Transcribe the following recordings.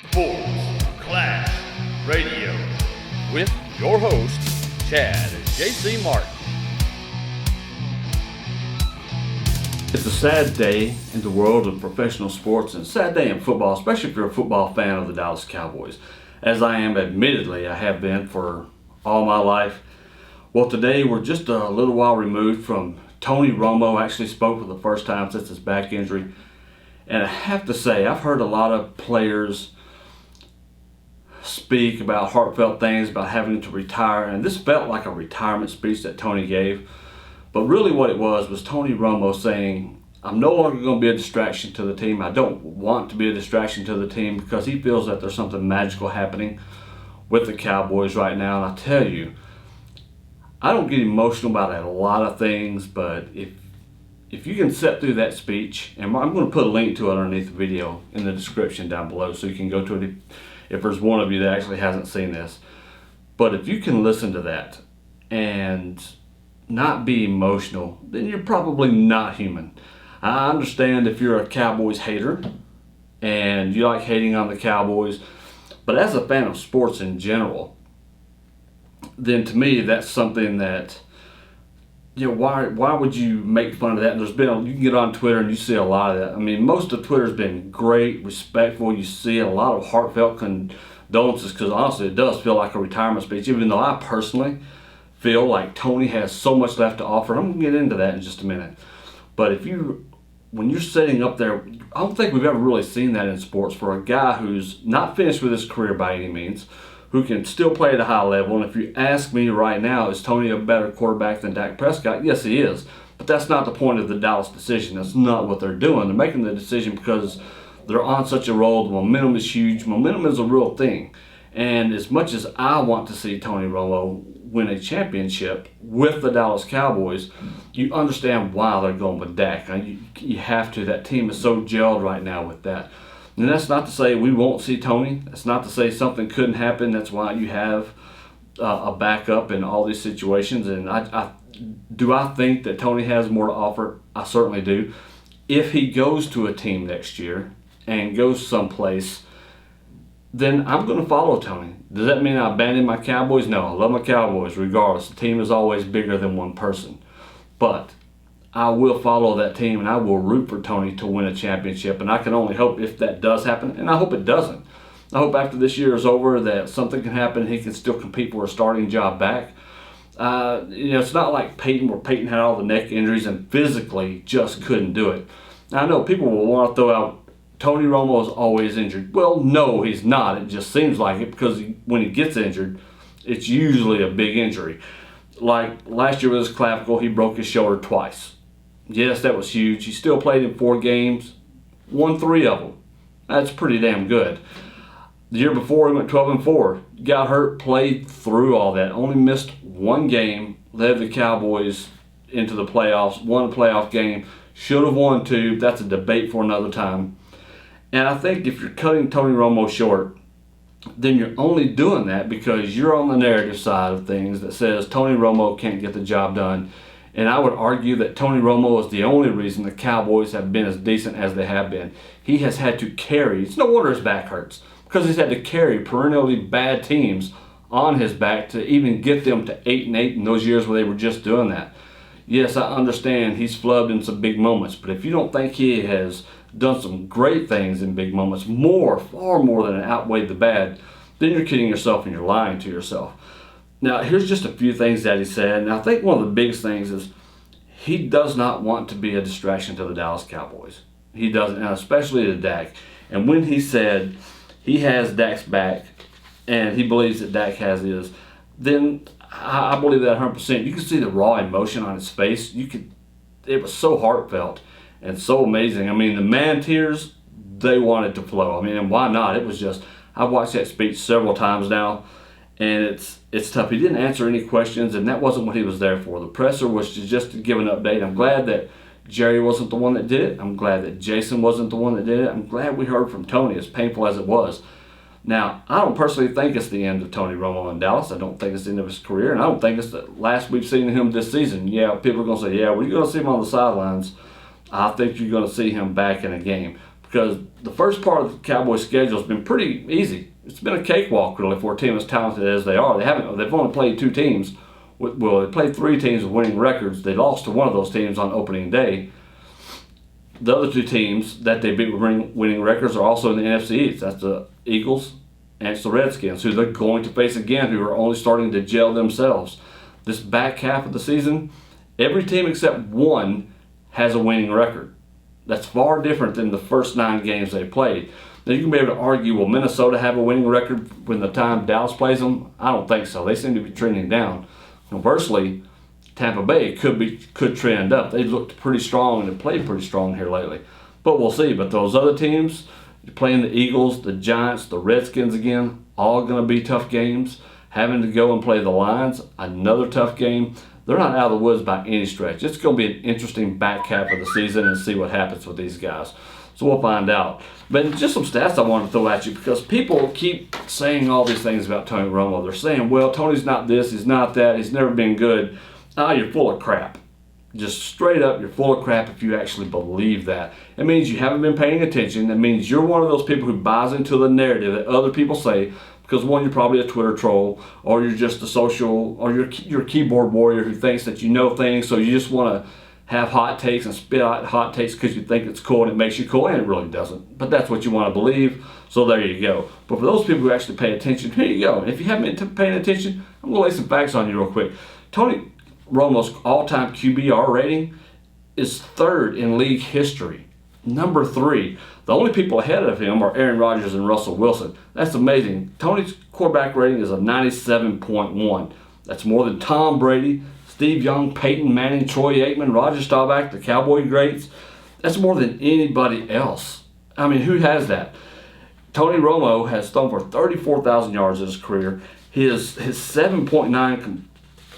Sports Clash Radio with your host, Chad J.C. Martin. It's a sad day in the world of professional sports and a sad day in football, especially if you're a football fan of the Dallas Cowboys, as I am. Admittedly, I have been for all my life. Well, today we're just a little while removed from Tony Romo actually spoke for the first time since his back injury. And I have to say, I've heard a lot of players speak about heartfelt things about having to retire, and this felt like a retirement speech that Tony gave. But really what it was Tony Romo saying, I'm no longer going to be a distraction to the team. I don't want to be a distraction to the team, because he feels that there's something magical happening with the Cowboys right now. And I tell you, I don't get emotional about a lot of things, but if you can sit through that speech, and I'm going to put a link to it underneath the video in the description down below so you can go to it if there's one of you that actually hasn't seen this. But if you can listen to that and not be emotional, then you're probably not human. I understand if you're a Cowboys hater and you like hating on the Cowboys, but as a fan of sports in general, then to me that's something that, you know, why would you make fun of that? And you can get on Twitter and you see a lot of that. I mean, most of Twitter's been great, respectful. You see a lot of heartfelt condolences, because honestly it does feel like a retirement speech, even though I personally feel like Tony has so much left to offer. I'm going to get into that in just a minute. But when you're sitting up there, I don't think we've ever really seen that in sports, for a guy who's not finished with his career by any means, who can still play at a high level. And if you ask me right now, is Tony a better quarterback than Dak Prescott? Yes, he is. But that's not the point of the Dallas decision. That's not what they're doing. They're making the decision because they're on such a roll. The momentum is huge. Momentum is a real thing. And as much as I want to see Tony Romo win a championship with the Dallas Cowboys, you understand why they're going with Dak. You have to. That team is so gelled right now with that. And that's not to say we won't see Tony. That's not to say something couldn't happen. That's why you have a backup in all these situations. And I think that Tony has more to offer? I certainly do. If he goes to a team next year and goes someplace, then I'm going to follow Tony. Does that mean I abandon my Cowboys? No, I love my Cowboys regardless. The team is always bigger than one person. But I will follow that team, and I will root for Tony to win a championship. And I can only hope if that does happen, and I hope it doesn't. I hope after this year is over that something can happen and he can still compete for a starting job back. It's not like Peyton, where Peyton had all the neck injuries and physically just couldn't do it. Now, I know people will want to throw out Tony Romo is always injured. Well, no, he's not. It just seems like it, because when he gets injured, it's usually a big injury. Like last year with his clavicle, he broke his shoulder twice. Yes, that was huge. He still played in 4 games, won 3 of them. That's pretty damn good. The year before, he went 12-4. Got hurt, played through all that. Only missed 1 game, led the Cowboys into the playoffs, won a playoff game. Should have won 2. That's a debate for another time. And I think if you're cutting Tony Romo short, then you're only doing that because you're on the narrative side of things that says Tony Romo can't get the job done. And I would argue that Tony Romo is the only reason the Cowboys have been as decent as they have been. He has had to carry, it's no wonder his back hurts, because he's had to carry perennially bad teams on his back to even get them to 8-8 in those years where they were just doing that. Yes, I understand he's flubbed in some big moments, but if you don't think he has done some great things in big moments, far more than outweighed the bad, then you're kidding yourself and you're lying to yourself. Now, here's just a few things that he said, and I think one of the biggest things is he does not want to be a distraction to the Dallas Cowboys. He doesn't, and especially to Dak. And when he said he has Dak's back and he believes that Dak has his, then I believe that 100%. You can see the raw emotion on his face. It was so heartfelt and so amazing. I mean, the man tears, they wanted to flow. I mean, and why not? It was just, I've watched that speech several times now, and it's tough. He didn't answer any questions, and that wasn't what he was there for. The presser was just to give an update. I'm glad that Jerry wasn't the one that did it. I'm glad that Jason wasn't the one that did it. I'm glad we heard from Tony, as painful as it was. Now, I don't personally think it's the end of Tony Romo in Dallas. I don't think it's the end of his career, and I don't think it's the last we've seen of him this season. Yeah, people are going to say, yeah, well, you're going to see him on the sidelines. I think you're going to see him back in a game, because the first part of the Cowboys' schedule has been pretty easy. It's been a cakewalk, really, for a team as talented as they are. They've only played 2 teams. Well, they played 3 teams with winning records. They lost to one of those teams on opening day. The other 2 teams that they beat with winning records are also in the NFC East. That's the Eagles and it's the Redskins, who they're going to face again, who are only starting to gel themselves. This back half of the season, every team except one has a winning record. That's far different than the first 9 games they played. Now you can be able to argue, will Minnesota have a winning record when the time Dallas plays them? I don't think so. They seem to be trending down. Conversely, Tampa Bay could trend up. They looked pretty strong and have played pretty strong here lately. But we'll see. But those other teams, you're playing the Eagles, the Giants, the Redskins again, all going to be tough games. Having to go and play the Lions, another tough game. They're not out of the woods by any stretch. It's going to be an interesting back half of the season and see what happens with these guys. So we'll find out. But just some stats I want to throw at you, because people keep saying all these things about Tony Romo. They're saying, well, Tony's not this, he's not that, he's never been good. You're full of crap. Just straight up, you're full of crap if you actually believe that. It means you haven't been paying attention. It means you're one of those people who buys into the narrative that other people say, because one, you're probably a Twitter troll, or you're just a social, or you're a keyboard warrior who thinks that you know things, so you just want to have hot takes and spit out hot takes because you think it's cool and it makes you cool, and it really doesn't. But that's what you want to believe, so there you go. But for those people who actually pay attention, here you go. And if you haven't been paying attention, I'm going to lay some facts on you real quick. Tony Romo's all-time QBR rating is 3rd in league history. Number 3. The only people ahead of him are Aaron Rodgers and Russell Wilson. That's amazing. Tony's quarterback rating is a 97.1. That's more than Tom Brady, Steve Young, Peyton Manning, Troy Aikman, Roger Staubach, the Cowboy greats. That's more than anybody else. I mean, who has that? Tony Romo has thrown for 34,000 yards in his career. His 7.9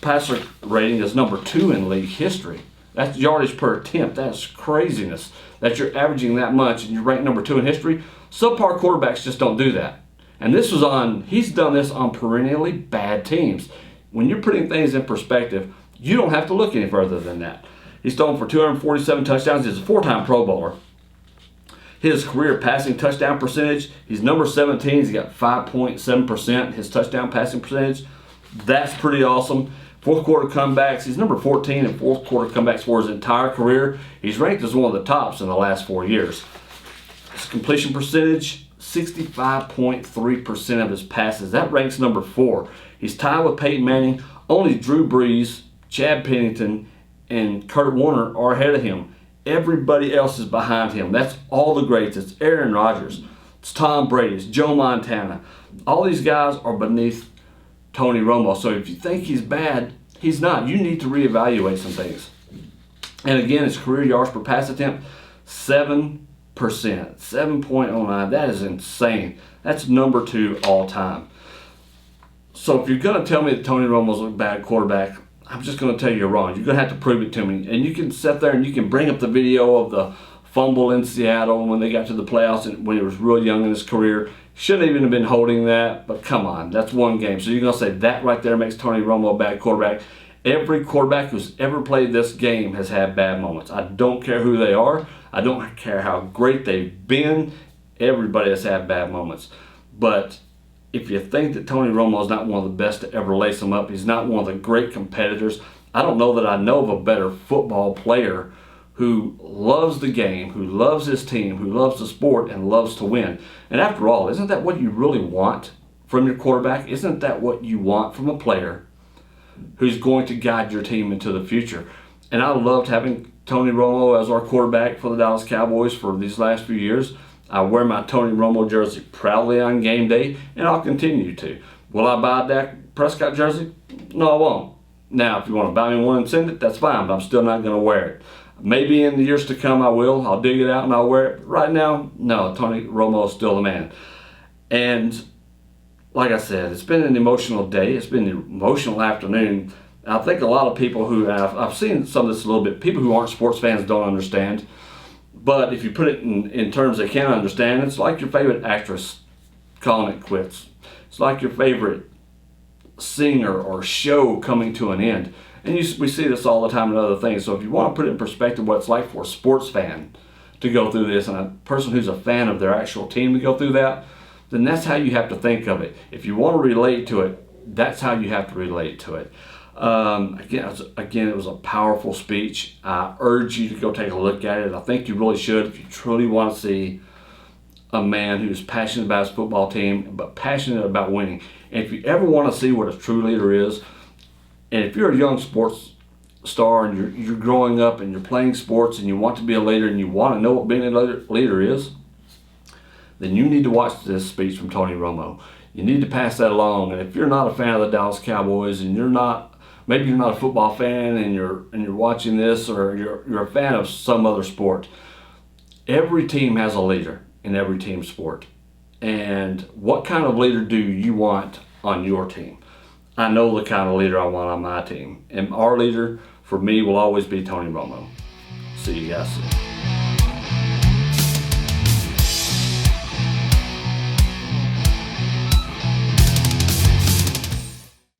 passer rating is number 2 in league history. That's yardage per attempt. That's craziness that you're averaging that much and you're ranked number 2 in history. Subpar quarterbacks just don't do that. And he's done this on perennially bad teams. When you're putting things in perspective, you don't have to look any further than that. He's thrown for 247 touchdowns. He's a 4-time Pro Bowler. His career passing touchdown percentage, he's number 17. He's got 5.7%. His touchdown passing percentage, that's pretty awesome. Fourth quarter comebacks, he's number 14 in fourth quarter comebacks for his entire career. He's ranked as one of the tops in the last 4 years. His completion percentage, 65.3% of his passes. That ranks number 4. He's tied with Peyton Manning. Only Drew Brees, Chad Pennington, and Kurt Warner are ahead of him. Everybody else is behind him. That's all the greats. It's Aaron Rodgers. It's Tom Brady. It's Joe Montana. All these guys are beneath Tony Romo. So if you think he's bad, he's not. You need to reevaluate some things. And again, his career yards per pass attempt, 7%. 7.09. That is insane. That's number 2 all time. So if you're going to tell me that Tony Romo's a bad quarterback, I'm just going to tell you you're wrong. You're going to have to prove it to me. And you can sit there and you can bring up the video of the fumble in Seattle when they got to the playoffs and when he was real young in his career. Shouldn't even have been holding that, but come on, that's one game. So you're going to say that right there makes Tony Romo a bad quarterback. Every quarterback who's ever played this game has had bad moments. I don't care who they are. I don't care how great they've been. Everybody has had bad moments. But if you think that Tony Romo is not one of the best to ever lace them up, he's not one of the great competitors, I don't know that I know of a better football player who loves the game, who loves his team, who loves the sport, and loves to win. And after all, isn't that what you really want from your quarterback? Isn't that what you want from a player who's going to guide your team into the future? And I loved having Tony Romo as our quarterback for the Dallas Cowboys for these last few years. I wear my Tony Romo jersey proudly on game day, and I'll continue to. Will I buy a Dak Prescott jersey? No, I won't. Now, if you want to buy me one and send it, that's fine, but I'm still not going to wear it. Maybe in the years to come I will. I'll dig it out and I'll wear it. But right now, no, Tony Romo is still the man. And like I said, it's been an emotional day. It's been an emotional afternoon. I think a lot of people who I've seen some of this a little bit, people who aren't sports fans don't understand. But if you put it in terms they can understand, it's like your favorite actress calling it quits. It's like your favorite singer or show coming to an end. And we see this all the time in other things. So if you want to put it in perspective what it's like for a sports fan to go through this and a person who's a fan of their actual team to go through that, then that's how you have to think of it. If you want to relate to it, that's how you have to relate to it. Again, it was a powerful speech. I urge you to go take a look at it. I think you really should if you truly want to see a man who's passionate about his football team, but passionate about winning. And if you ever want to see what a true leader is, and if you're a young sports star and you're growing up and you're playing sports and you want to be a leader and you want to know what being a leader is, then you need to watch this speech from Tony Romo. You need to pass that along. And if you're not a fan of the Dallas Cowboys and maybe you're not a football fan and you're watching this, or you're a fan of some other sport, every team has a leader in every team sport. And what kind of leader do you want on your team? I know the kind of leader I want on my team. And our leader, for me, will always be Tony Romo. See you guys soon.